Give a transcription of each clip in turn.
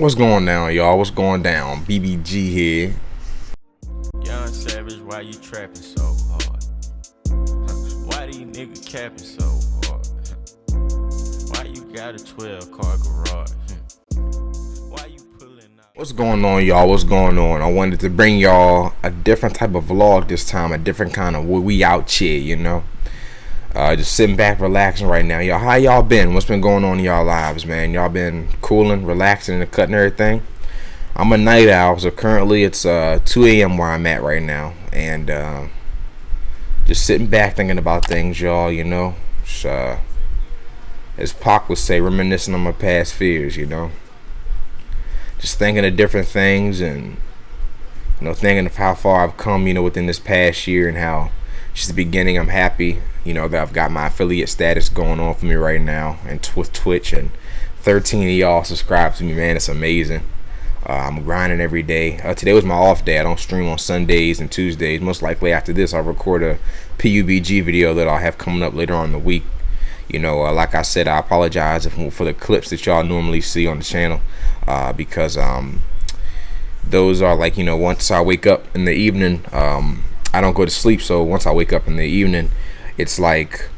What's going down, y'all? What's going down? BBG here. Young Savage, why you trapping so hard? Why these niggas capping so hard? Why you got a 12-car garage? Why you pulling out? What's going on, y'all? What's going on? I wanted to bring y'all a different type of vlog this time, a different kind of we out here, you know? Just sitting back, relaxing right now. Y'all, how y'all been? What's been going on in y'all lives, man? Y'all been cooling, relaxing, and cutting everything? I'm a night owl, so currently it's 2 a.m. where I'm at right now, and just sitting back thinking about things, y'all. You know, just, as Pac would say, reminiscing on my past fears. You know, just thinking of different things, and thinking of how far I've come. Within this past year, and how just the beginning. I'm happy. That I've got my affiliate status going on for me right now, and with Twitch, and 13 of y'all subscribe to me, man. It's amazing. I'm grinding every day. Today was my off day. I don't stream on Sundays and Tuesdays. Most likely after this, I'll record a PUBG video that I'll have coming up later on in the week. Like I said, I apologize for the clips that y'all normally see on the channel, because those are like, once I wake up in the evening, I don't go to sleep. So once I wake up in the evening, it's like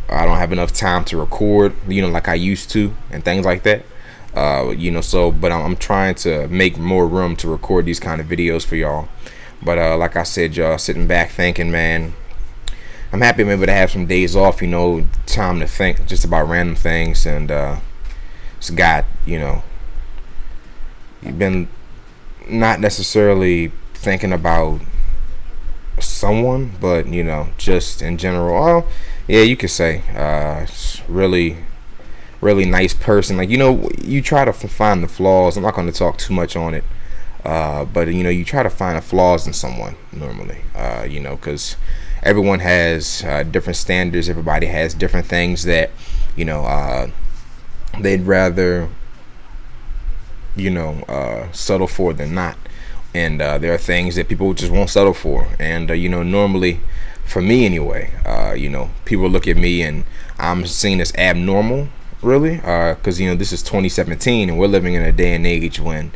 I don't have enough time to record, like I used to, and things like that. But I'm trying to make more room to record these kind of videos for y'all. But like I said, y'all, sitting back thinking, man, I'm happy I'm able to have some days off, time to think just about random things. And just got, you've been not necessarily thinking about someone, but just in general. Oh yeah, you could say really nice person. Like, you try to find the flaws. I'm not going to talk too much on it, but you try to find the flaws in someone normally, because everyone has different standards. Everybody has different things that they'd rather settle for than not. And there are things that people just won't settle for. And normally, for me anyway, people look at me and I'm seen as abnormal, really, because this is 2017 and we're living in a day and age when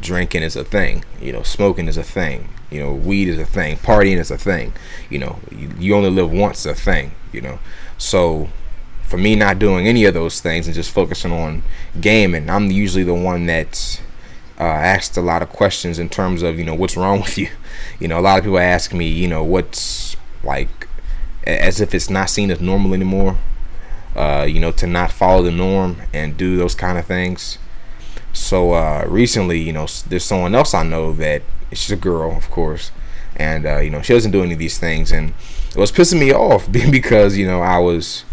drinking is a thing, smoking is a thing, weed is a thing, partying is a thing, you only live once, a thing, so for me not doing any of those things and just focusing on gaming, I'm usually the one that's asked a lot of questions in terms of what's wrong with you. A lot of people ask me what's, like, as if it's not seen as normal anymore, to not follow the norm and do those kind of things. So recently, there's someone else I know that she's a girl, of course, and she doesn't do any of these things, and it was pissing me off because I was,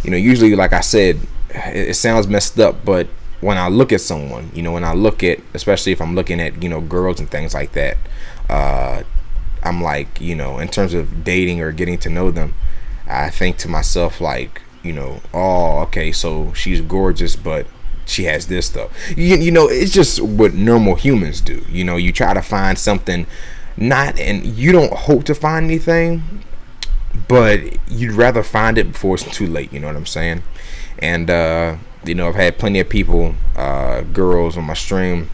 usually, like I said, it sounds messed up, but when I look at someone, when I look at, especially if I'm looking at girls and things like that, I'm like, in terms of dating or getting to know them, I think to myself, like, oh, okay, so she's gorgeous, but she has this stuff. It's just what normal humans do. You try to find something, and you don't hope to find anything, but you'd rather find it before it's too late. You know what I'm saying? And I've had plenty of people, girls on my stream,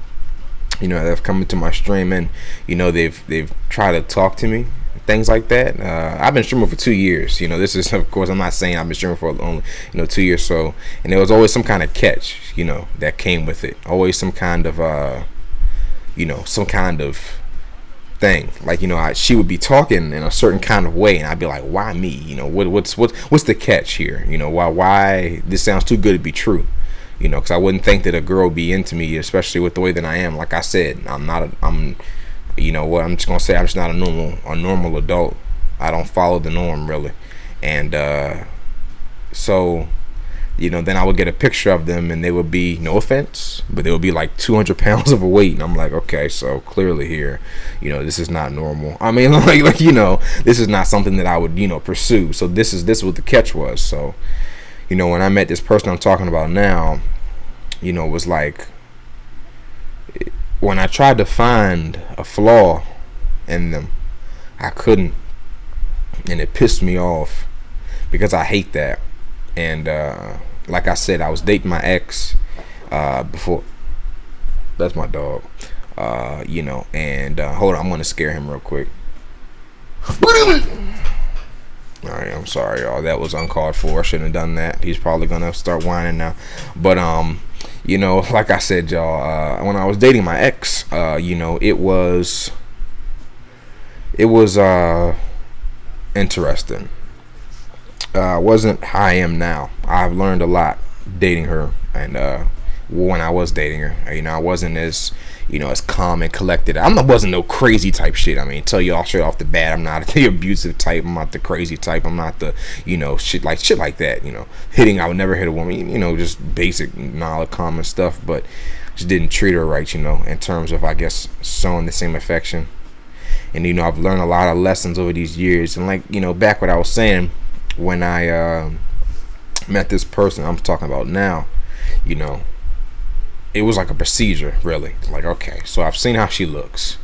that have come into my stream, and they've tried to talk to me, things like that. I've been streaming for 2 years. This is, of course, I'm not saying I've been streaming for only 2 years. So, and there was always some kind of catch, that came with it. Always some kind of some kind of thing. Like, she would be talking in a certain kind of way, and I'd be like, why me? What's the catch here? Why this sounds too good to be true? Because I wouldn't think that a girl would be into me, especially with the way that I am. Like I said, I'm just gonna say I'm just not a normal adult. I don't follow the norm, really. And so then I would get a picture of them, and they would be, no offense, but they would be like 200 pounds of a weight, and I'm like, okay, so clearly here, this is not normal. I mean, like this is not something that I would pursue. So this is what the catch was. So when I met this person I'm talking about now, it was like, when I tried to find a flaw in them, I couldn't, and it pissed me off because I hate that. And like I said, I was dating my ex before That's my dog. And hold on, I'm gonna scare him real quick. Alright, I'm sorry, y'all. That was uncalled for. I shouldn't have done that. He's probably gonna start whining now. But like I said, y'all, when I was dating my ex, it was interesting. Wasn't how I am now. I've learned a lot dating her, and when I was dating her, I wasn't as as calm and collected. Wasn't no crazy type shit. I mean, tell you all straight off the bat, I'm not the abusive type. I'm not the crazy type. I'm not the shit like that. Hitting. I would never hit a woman. Just basic knowledge, common stuff. But just didn't treat her right. In terms of, I guess, showing the same affection. And I've learned a lot of lessons over these years. And back what I was saying when I met this person I'm talking about now, it was like a procedure, really. Like, okay, so I've seen how she looks,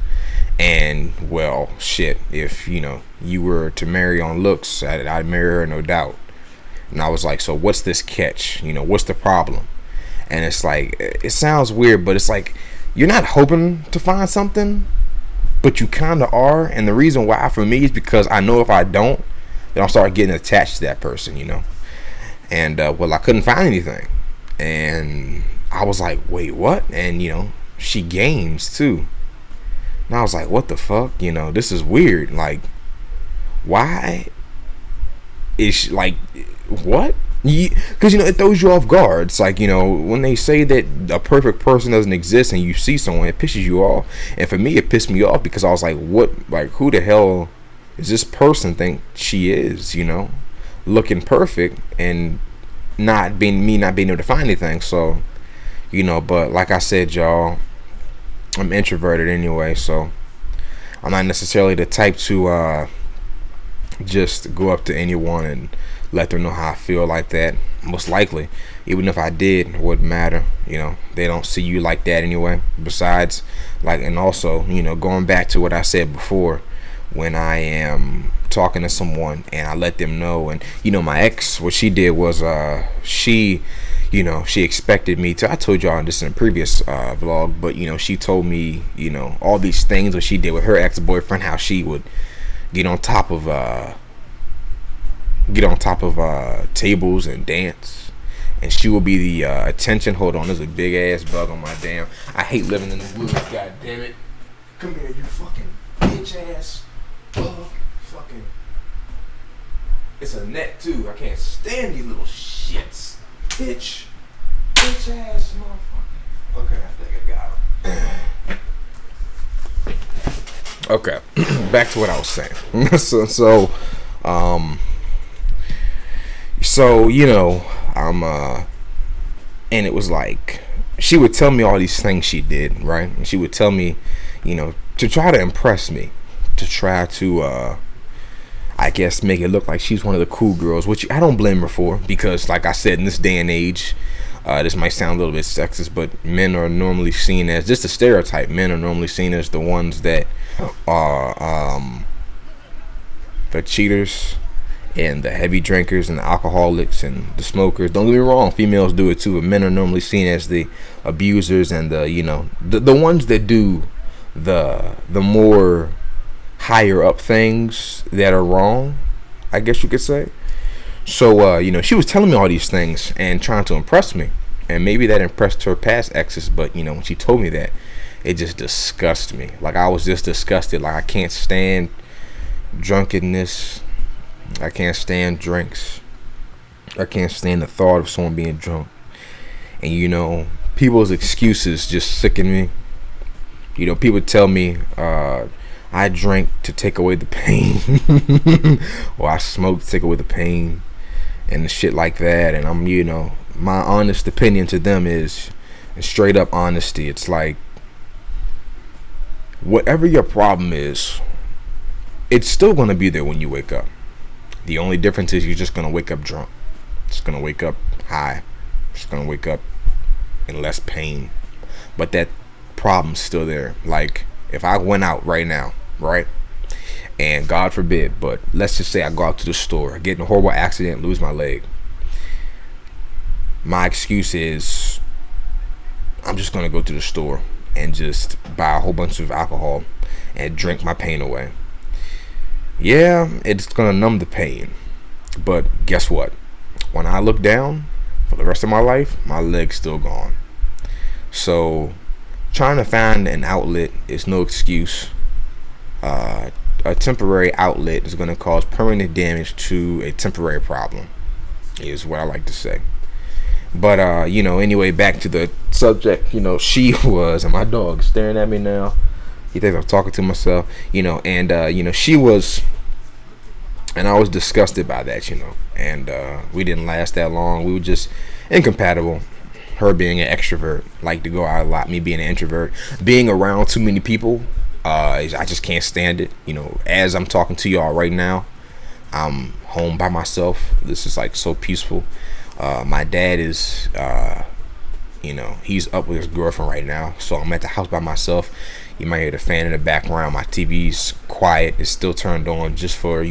and well, shit, if you were to marry on looks, I'd marry her, no doubt. And I was like, so what's this catch? What's the problem? And it's like, it sounds weird, but it's like you're not hoping to find something, but you kind of are. And the reason why for me is because I know if I don't, then I'll start getting attached to that person, And I couldn't find anything, and I was like, wait, what? And she games too. And I was like, what the fuck? This is weird. Like, why is she, like, what? Because it throws you off guard. It's like, when they say that a perfect person doesn't exist and you see someone, it pisses you off. And for me, it pissed me off because I was like, what? Like, who the hell does this person think she is? Looking perfect and not being able to find anything. So but like I said, y'all, I'm introverted anyway, so I'm not necessarily the type to just go up to anyone and let them know how I feel like that. Most likely, even if I did, it wouldn't matter. They don't see you like that anyway. Besides, and also, going back to what I said before, when I am talking to someone and I let them know, and my ex, what she did was she expected me to, I told y'all this in a previous vlog, but she told me all these things what she did with her ex-boyfriend, how she would get on top of tables and dance, and she will be the attention. Hold on, there's a big ass bug on my damn, I hate living in the woods, god damn it. Come here, you fucking bitch ass bug. Fucking, it's a net too. I can't stand these little shits. Bitch ass motherfucker. Okay, I think I got him. Okay, back to what I was saying. And it was like, she would tell me all these things she did, right? And she would tell me, to try to impress me, to try to I guess make it look like she's one of the cool girls, which I don't blame her for, because like I said, in this day and age, this might sound a little bit sexist, but men are normally seen as, just a stereotype, men are normally seen as the ones that are the cheaters and the heavy drinkers and the alcoholics and the smokers. Don't get me wrong, females do it too, but men are normally seen as the abusers and the ones that do the more higher up things that are wrong, I guess you could say. So she was telling me all these things and trying to impress me, and maybe that impressed her past exes, but when she told me that, it just disgusted me. Like, I was just disgusted. Like, I can't stand drunkenness, I can't stand drinks, I can't stand the thought of someone being drunk. And people's excuses just sicken me. People tell me I drink to take away the pain, or I smoke to take away the pain, and the shit like that. And I'm, my honest opinion to them is straight up honesty. It's like, whatever your problem is, it's still going to be there when you wake up. The only difference is you're just going to wake up drunk. Just going to wake up high. Just going to wake up in less pain. But that problem's still there. Like, if I went out right now, right, and God forbid, but let's just say I go out to the store, get in a horrible accident, lose my leg, my excuse is I'm just going to go to the store and just buy a whole bunch of alcohol and drink my pain away. Yeah, it's gonna numb the pain, but guess what? When I look down for the rest of my life, my leg's still gone. So trying to find an outlet is no excuse. A temporary outlet is going to cause permanent damage to a temporary problem, is what I like to say. But anyway, back to the subject. She was, and my dog's staring at me now. He thinks I'm talking to myself. She was, and I was disgusted by that. And we didn't last that long. We were just incompatible. Her being an extrovert, like to go out a lot. Me being an introvert, being around too many people, I just can't stand it. As I'm talking to y'all right now, I'm home by myself. This is like so peaceful. My dad is, he's up with his girlfriend right now, so I'm at the house by myself. You might hear the fan in the background. My TV's quiet. It's still turned on just for,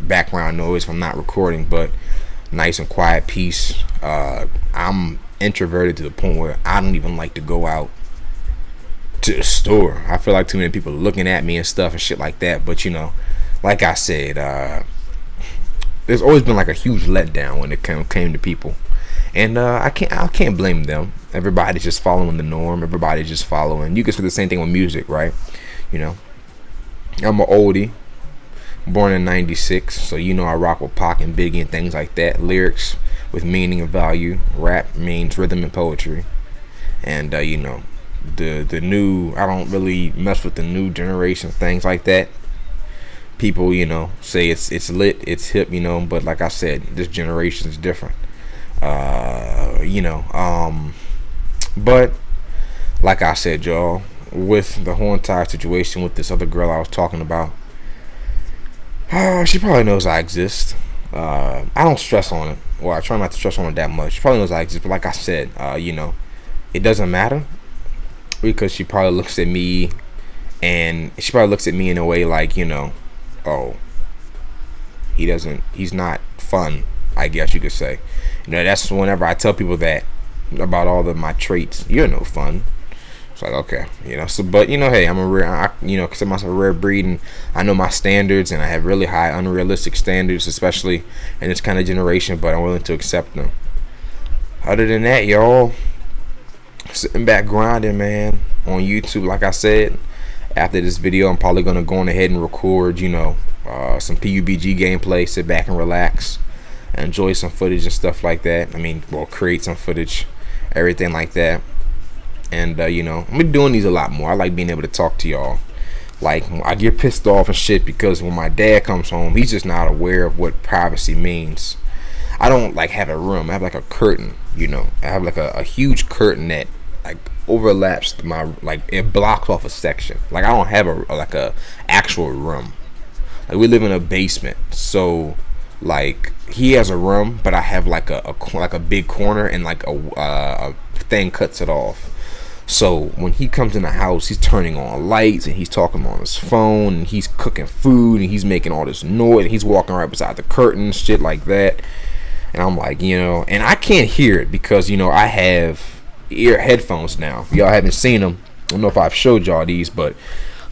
background noise if I'm not recording, but nice and quiet peace. I'm introverted to the point where I don't even like to go out to the store. I feel like too many people are looking at me and stuff and shit like that. But like I said, there's always been like a huge letdown when it came to people, and I can't blame them. Everybody's just following the norm. Everybody's just following. You can say the same thing with music, right? I'm an oldie, born in '96, so I rock with Pac and Biggie and things like that. Lyrics with meaning and value. Rap means rhythm and poetry, and the new. I don't really mess with the new generation, things like that. People, say it's lit, it's hip, but like I said, this generation is different. But like I said, y'all, with the whole entire situation with this other girl I was talking about, she probably knows I exist. I don't stress on it. Well, I try not to stress on it that much. She probably knows I exist, but like I said, it doesn't matter, because she probably looks at me, and she probably looks at me in a way like, oh, he's not fun, I guess you could say. That's whenever I tell people that about all of my traits. You're no fun. It's like, okay, but hey, I'm a rare, I consider myself a rare breed, and I know my standards, and I have really high unrealistic standards, especially in this kind of generation, but I'm willing to accept them. Other than that, y'all, sitting back grinding, man, on YouTube. Like I said, after this video, I'm probably gonna go on ahead and record, some PUBG gameplay, sit back and relax, enjoy some footage and stuff like that. Create some footage, everything like that. And I'm been doing these a lot more. I like being able to talk to y'all. Like, I get pissed off and shit because when my dad comes home, he's just not aware of what privacy means. I don't like have a room. I have like a curtain. I have like a huge curtain that like overlaps my, like, it blocks off a section. Like, I don't have a actual room. Like, we live in a basement, so like he has a room, but I have like a big corner, and like a thing cuts it off. So when he comes in the house, he's turning on lights, and he's talking on his phone, and he's cooking food, and he's making all this noise, and he's walking right beside the curtain, shit like that. And I'm like, and I can't hear it because I have ear headphones now. Y'all haven't seen them. I don't know if I've showed y'all these, but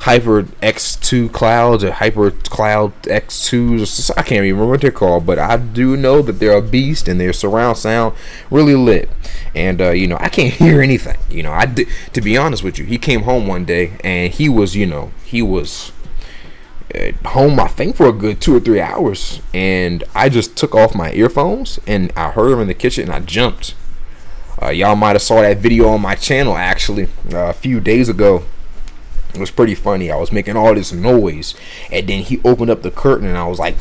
Hyper X2 clouds or Hyper Cloud X2s, I can't even remember what they're called, but I do know that they're a beast, and their surround sound really lit. And I can't hear anything. To be honest with you, he came home one day, and he was home, I think, for a good 2 or 3 hours, and I just took off my earphones, and I heard him in the kitchen, and I jumped. Y'all might have saw that video on my channel actually a few days ago. It was pretty funny. I was making all this noise, and then he opened up the curtain, and I was like,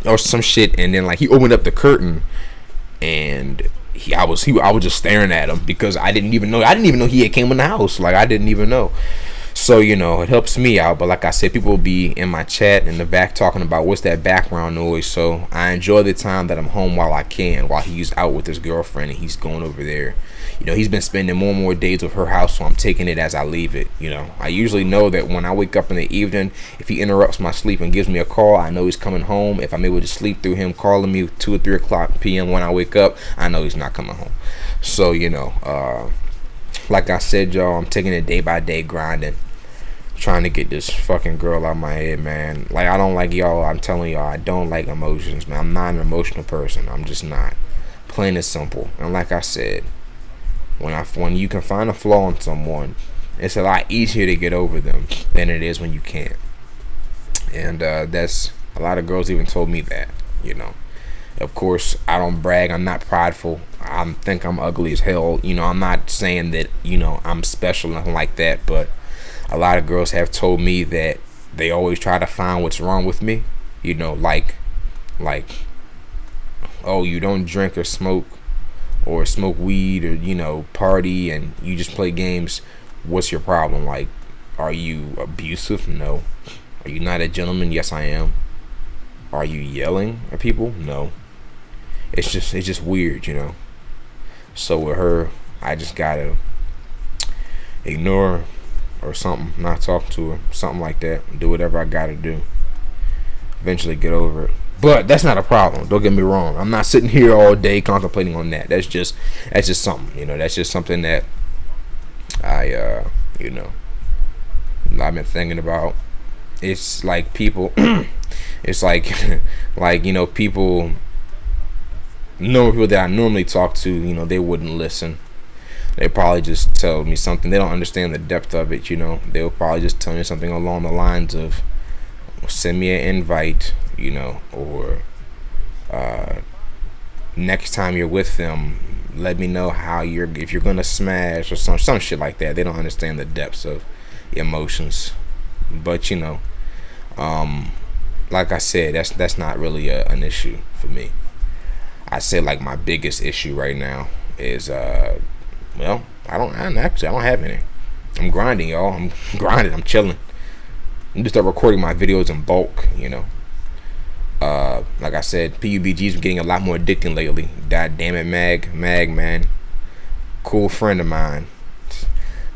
or some shit, and then like he opened up the curtain, and I was just staring at him because I didn't even know he had came in the house. Like, I didn't even know. So it helps me out. But like I said, people will be in my chat in the back talking about what's that background noise. So I enjoy the time that I'm home while I can, while he's out with his girlfriend and he's going over there. He's been spending more and more days with her house, so I'm taking it as I leave it. I usually know that when I wake up in the evening, if he interrupts my sleep and gives me a call, I know he's coming home. If I'm able to sleep through him calling me 2 or 3 o'clock p.m. when I wake up, I know he's not coming home. So like I said, y'all, I'm taking it day by day, grinding, trying to get this fucking girl out of my head, man. Like, I don't like y'all. I'm telling y'all, I don't like emotions, man. I'm not an emotional person. I'm just not. Plain and simple. And like I said, when you can find a flaw in someone, it's a lot easier to get over them than it is when you can't. And that's a lot of girls even told me that, you know. Of course, I don't brag. I'm not prideful. I think I'm ugly as hell. You know, I'm not saying that, you know, I'm special, nothing like that. But a lot of girls have told me that they always try to find what's wrong with me. You know, like, oh, you don't drink or smoke weed, or, you know, party, and you just play games. What's your problem? Like, are you abusive? No. Are you not a gentleman? Yes, I am. Are you yelling at people? No. It's just weird, you know. So with her, I just gotta ignore her or something, not talk to her, something like that. Do whatever I gotta do. Eventually get over it. But that's not a problem. Don't get me wrong. I'm not sitting here all day contemplating on that. That's just something, you know. That's just something that you know, I've been thinking about. It's like people. It's like like, you know, people. Normal people that I normally talk to, you know, they wouldn't listen. They probably just tell me something. They don't understand the depth of it, you know. They'll probably just tell me something along the lines of, send me an invite, you know, or next time you're with them, let me know if you're gonna smash, or some shit like that. They don't understand the depths of emotions. But, you know, like I said, that's not really an issue for me. I said, like, my biggest issue right now is well, I don't have any. I'm grinding, y'all. I'm grinding. I'm chilling. I'm just start recording my videos in bulk, you know. Like I said, PUBG's been getting a lot more addicting lately. God damn it, Mag, man. Cool friend of mine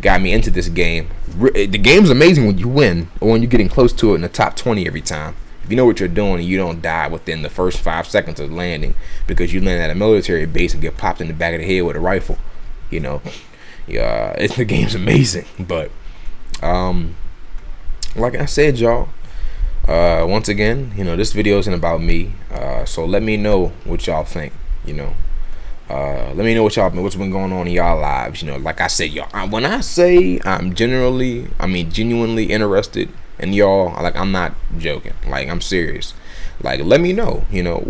got me into this game. The game's amazing when you win, or when you're getting close to it in the top 20 every time. If you know what you're doing and you don't die within the first 5 seconds of landing, because you land at a military base and get popped in the back of the head with a rifle, you know, the game's amazing. But like I said, y'all, once again, you know, this video isn't about me, so let me know what y'all think, you know. Let me know what's been going on in y'all lives, you know. Like I said, y'all, when I say I'm genuinely interested in y'all, like, I'm not joking, like, I'm serious. Like, let me know, you know,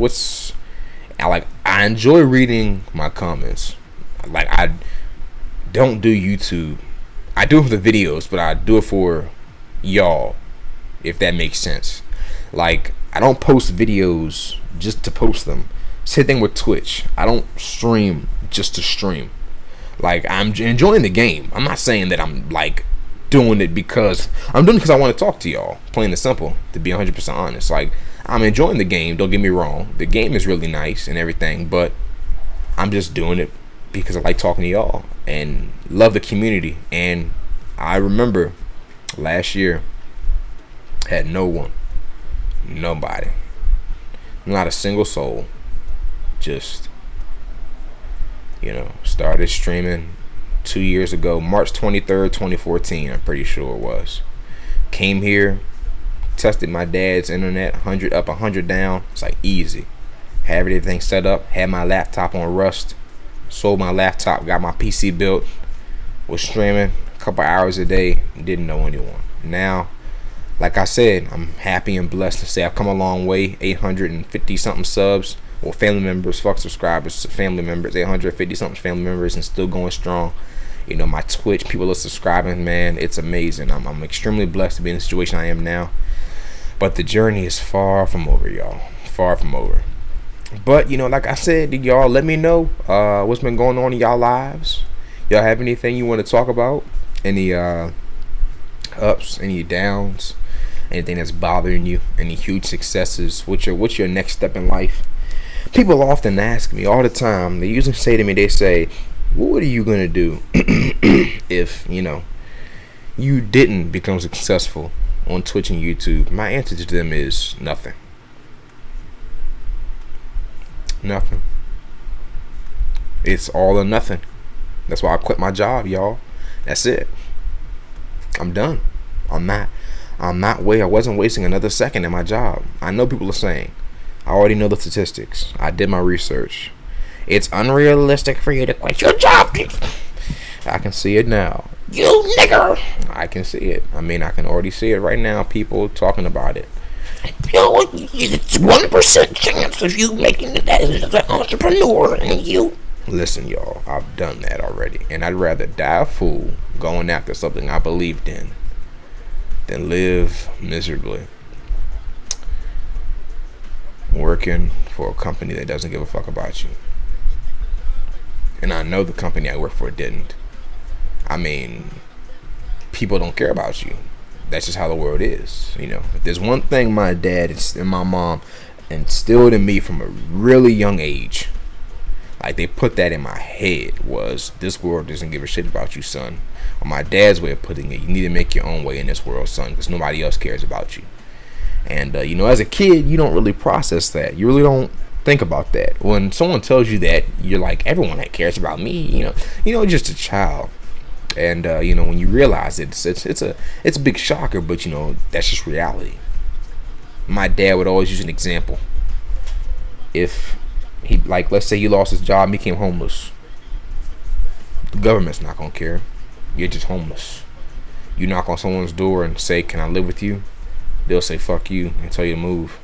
I enjoy reading my comments. Like, I don't do YouTube. I do it for the videos, but I do it for y'all, if that makes sense. Like, I don't post videos just to post them. Same thing with Twitch. I don't stream just to stream. Like, I'm enjoying the game. I'm not saying that I'm, like, doing it because I want to talk to y'all, plain and simple, to be 100% honest. Like, I'm enjoying the game, don't get me wrong. The game is really nice and everything, but I'm just doing it because I like talking to y'all and love the community. And I remember last year, had nobody, not a single soul. Just, you know, started streaming 2 years ago, March 23rd, 2014, I'm pretty sure it was. Came here, tested my dad's internet, 100 up, 100 down. It's like easy. Had everything set up, had my laptop on Rust, sold my laptop, got my PC built, was streaming a couple hours a day, didn't know anyone. Now, like I said, I'm happy and blessed to say I've come a long way. 850 something subs, well, family members, fuck subscribers, family members, 850 something family members, and still going strong. You know, my Twitch, people are subscribing, man. It's amazing. I'm extremely blessed to be in the situation I am now. But the journey is far from over, y'all. Far from over. But, you know, like I said, y'all, let me know what's been going on in y'all lives. Y'all have anything you want to talk about? Any ups, any downs, anything that's bothering you, any huge successes? What's your next step in life? People often ask me all the time. They usually say to me, they say, what are you going to do if, you know, you didn't become successful on Twitch and YouTube? My answer to them is nothing. Nothing. It's all or nothing. That's why I quit my job, y'all. That's it. I'm done. I wasn't wasting another second in my job. I know people are saying, I already know the statistics. I did my research. It's unrealistic for you to quit your job. I can see it now. You nigger. I can see it. I mean, I can already see it right now. People talking about it. It's 1% chance of you making it as an entrepreneur, and you. Listen, y'all, I've done that already, and I'd rather die a fool going after something I believed in than live miserably working for a company that doesn't give a fuck about you. And I know the company I work for didn't. I mean, people don't care about you. That's just how the world is. You know, if there's one thing my dad and my mom instilled in me from a really young age, like they put that in my head, was this world doesn't give a shit about you, son. Or my dad's way of putting it, you need to make your own way in this world, son, because nobody else cares about you. And you know, as a kid, you don't really process that. You really don't think about that. When someone tells you that, you're like, everyone that cares about me, you know, just a child. And you know, when you realize it, it's a big shocker, but you know, that's just reality. My dad would always use an example. If he, like, let's say he lost his job and became homeless, the government's not gonna care. You're just homeless. You knock on someone's door and say, can I live with you? They'll say fuck you and tell you to move.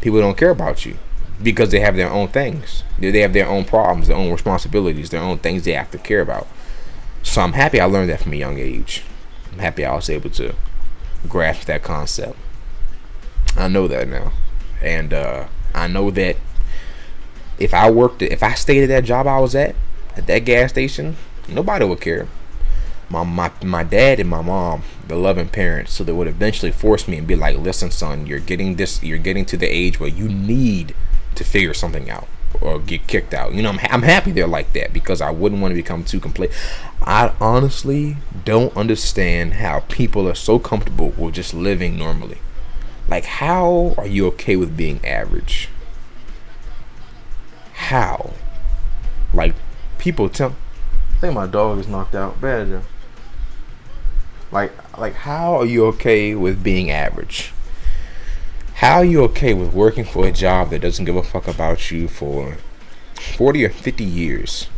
People don't care about you because they have their own things. They have their own problems, their own responsibilities, their own things they have to care about. So I'm happy I learned that from a young age. I'm happy I was able to grasp that concept. I know that now. And I know that if I stayed at that job I was at that gas station, nobody would care. My dad and my mom, the loving parents, so they would eventually force me and be like, listen, son, you're getting to the age where you need to figure something out or get kicked out. You know, I'm happy they're like that, because I wouldn't want to become too complete. I honestly don't understand how people are so comfortable with just living normally. Like, how are you okay with being average? How? Like, people tell, I think my dog is knocked out. Bad. Like, how are you okay with being average? How are you okay with working for a job that doesn't give a fuck about you for 40 or 50 years?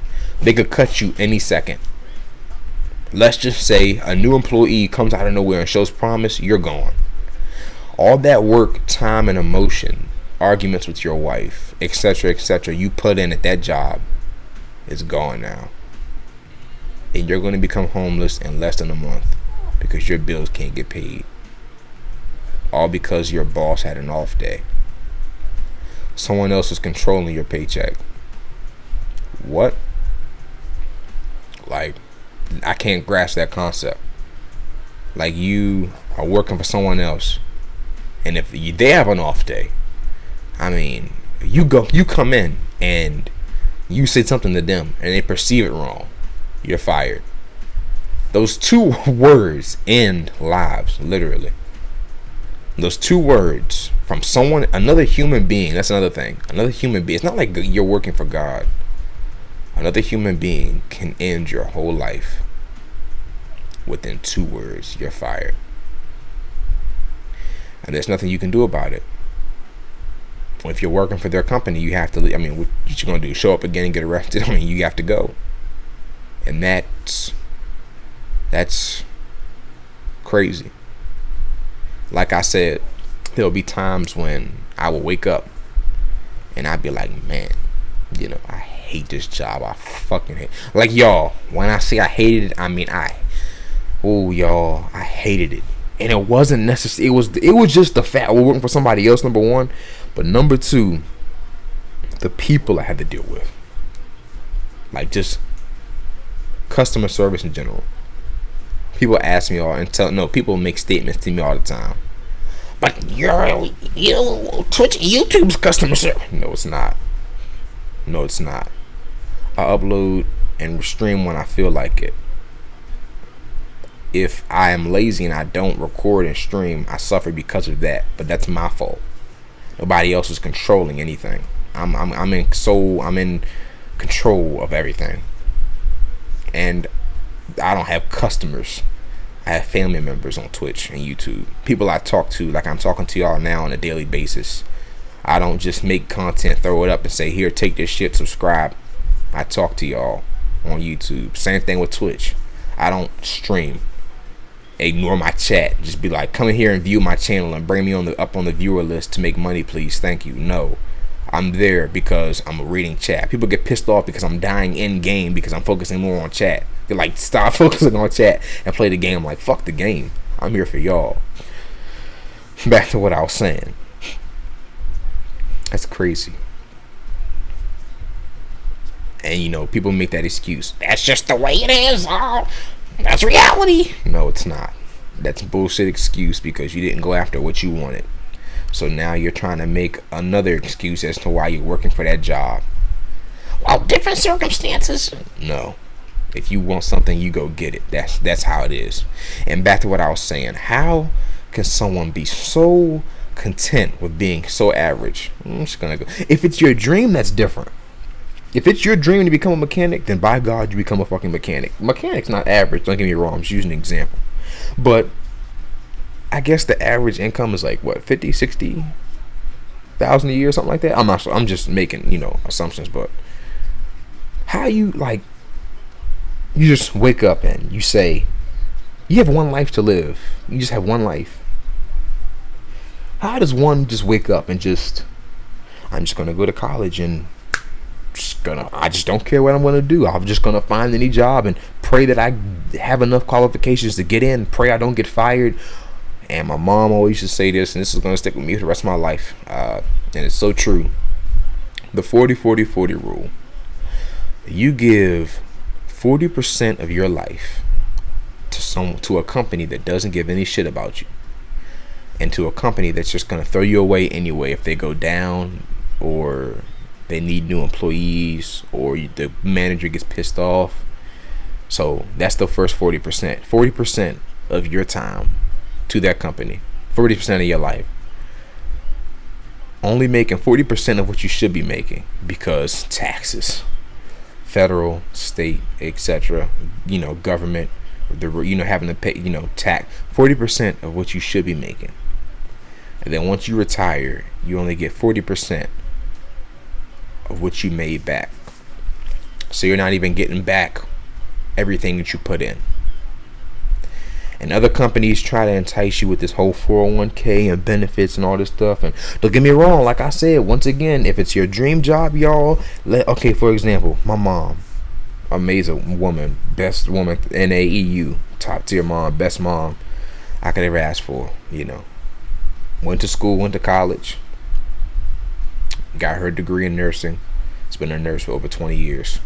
They could cut you any second. Let's just say a new employee comes out of nowhere and shows promise, you're gone. All that work, time, and emotion, arguments with your wife, etc., you put in at that job is gone now. And you're going to become homeless in less than a month because your bills can't get paid. All because your boss had an off day. Someone else is controlling your paycheck. What? Like, I can't grasp that concept. Like, you are working for someone else, and if they have an off day, I mean, you come in and you say something to them and they perceive it wrong, you're fired. Those two words end lives, literally. Those two words from someone, another human being. That's another thing. Another human being. It's not like you're working for God. Another human being can end your whole life within 2 words. You're fired. And there's nothing you can do about it. If you're working for their company, you have to leave. I mean, what you gonna do? Show up again and get arrested? I mean, you have to go. And that's crazy. Like I said, there'll be times when I will wake up and I'd be like, man, you know, I hate this job. I fucking hate. Like, y'all, when I say I hated it, I mean y'all, I hated it. And it wasn't necessary. It was just the fact we're working for somebody else, number one. But number two, the people I had to deal with. Like, just customer service in general. People ask me all and people make statements to me all the time. But YouTube's customer service. No, it's not. I upload and stream when I feel like it. If I am lazy and I don't record and stream, I suffer because of that. But that's my fault. Nobody else is controlling anything. I'm in control of everything. And I don't have customers. I have family members on Twitch and YouTube. People I talk to, like I'm talking to y'all now on a daily basis. I don't just make content, throw it up, and say, here, take this shit, subscribe. I talk to y'all on YouTube. Same thing with Twitch. I don't stream. Ignore my chat. Just be like, come in here and view my channel and bring me up on the viewer list to make money, please. Thank you. No. I'm there because I'm reading chat. People get pissed off because I'm dying in game because I'm focusing more on chat. They're like, stop focusing on chat and play the game. I'm like, fuck the game. I'm here for y'all. Back to what I was saying. That's crazy. And you know, people make that excuse. That's just the way it is. Oh, that's reality. No, it's not. That's a bullshit excuse because you didn't go after what you wanted. So now you're trying to make another excuse as to why you're working for that job. Well, different circumstances. No. If you want something, you go get it. That's how it is. And back to what I was saying. How can someone be so content with being so average? I'm just gonna go. If it's your dream, that's different. If it's your dream to become a mechanic, then by God, you become a fucking mechanic. Mechanic's not average. Don't get me wrong. I'm just using an example. But I guess the average income is like what, 50, 60,000 a year, something like that. I'm not sure. I'm just making, assumptions. But how you just wake up and you say you have one life to live. You just have one life. How does one just wake up and I'm just gonna go to college and I just don't care what I'm gonna do. I'm just gonna find any job and pray that I have enough qualifications to get in. Pray I don't get fired. And my mom always used to say this, and this is going to stick with me for the rest of my life. And it's so true. The 40-40-40 rule. You give 40% of your life to a company that doesn't give any shit about you. And to a company that's just going to throw you away anyway if they go down or they need new employees or the manager gets pissed off. So that's the first 40%. 40% of your time to that company, 40% of your life, only making 40% of what you should be making because taxes, federal, state, etc., government, having to pay, tax 40% of what you should be making. And then once you retire, you only get 40% of what you made back. So you're not even getting back everything that you put in. And other companies try to entice you with this whole 401k and benefits and all this stuff. And don't get me wrong, like I said, once again, if it's your dream job, y'all, okay, for example, my mom, amazing woman, best woman, NAEU, top tier mom, best mom I could ever ask for, Went to school, went to college, got her degree in nursing. She's been a nurse for over 20 years.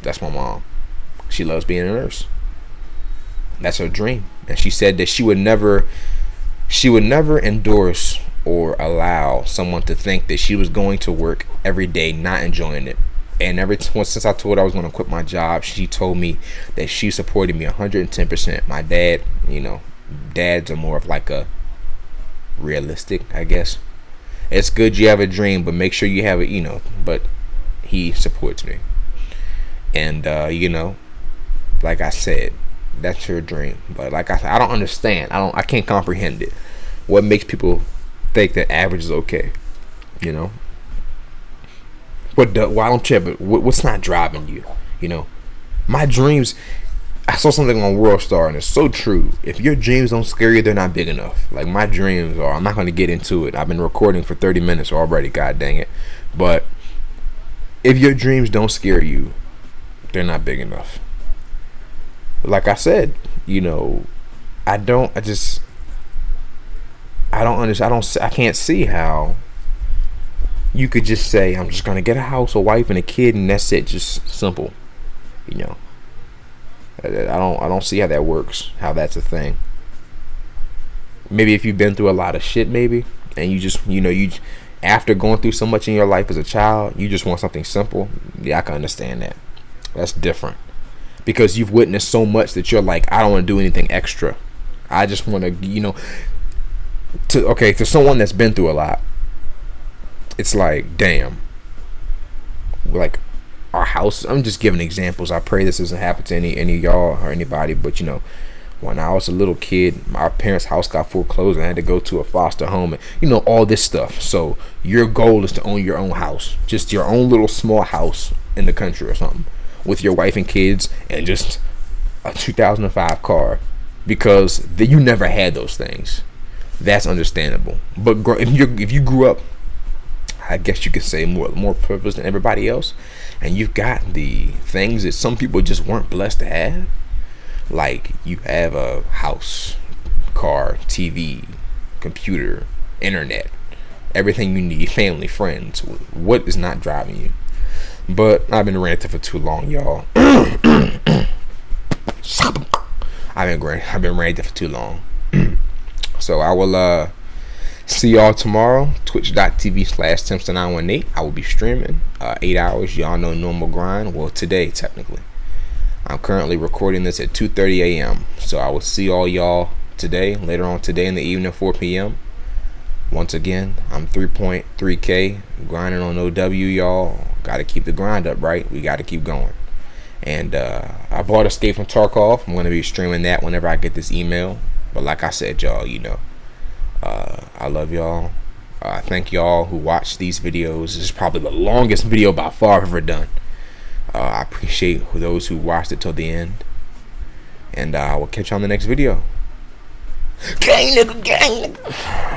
That's my mom. She loves being a nurse. That's her dream. And she said that she would never endorse or allow someone to think that she was going to work every day not enjoying it. And since I told her I was going to quit my job, she told me that she supported me 110%. My dad, dads are more of like a realistic, I guess. It's good you have a dream, but make sure you have it, but he supports me. And, like I said, that's your dream. But like I said, I don't understand. I can't comprehend it. What makes people think that average is okay? Why don't you? But what's not driving you? My dreams. I saw something on World Star, and it's so true. If your dreams don't scare you, they're not big enough. Like my dreams are. I'm not going to get into it. I've been recording for 30 minutes already. God dang it! But if your dreams don't scare you, they're not big enough. Like I said, I can't see how you could just say, I'm just gonna get a house, a wife, and a kid, and that's it. Just simple, I don't see how that works. How that's a thing. Maybe if you've been through a lot of shit, maybe, and you just, after going through so much in your life as a child, you just want something simple. Yeah, I can understand that. That's different. Because you've witnessed so much that you're like, I don't want to do anything extra. I just want to, to someone that's been through a lot, it's like, damn. Like, our house. I'm just giving examples. I pray this doesn't happen to any of y'all or anybody, but when I was a little kid, my parents' house got foreclosed and I had to go to a foster home and all this stuff. So your goal is to own your own house, just your own little small house in the country or something, with your wife and kids, and just a 2005 car, because you never had those things. That's understandable. But if you grew up, I guess you could say more privileged than everybody else, and you've got the things that some people just weren't blessed to have. Like, you have a house, car, TV, computer, internet, everything you need, family, friends. What is not driving you? But I've been ranting for too long, y'all. I've been ranting for too long. So I will see y'all tomorrow. Twitch.tv/Timster918. I will be streaming 8 hours. Y'all know, normal grind. Well, today technically. I'm currently recording this at 2:30 a.m. So I will see all y'all today, later on today in the evening, 4 p.m. Once again, I'm 3.3K grinding on OW, y'all. Got to keep the grind up, right? We got to keep going. And I bought Escape from Tarkov. I'm going to be streaming that whenever I get this email. But like I said, y'all, I love y'all. Thank y'all who watched these videos. This is probably the longest video by far I've ever done. I appreciate those who watched it till the end. And I will catch you on the next video. Gang nigga, gang nigga.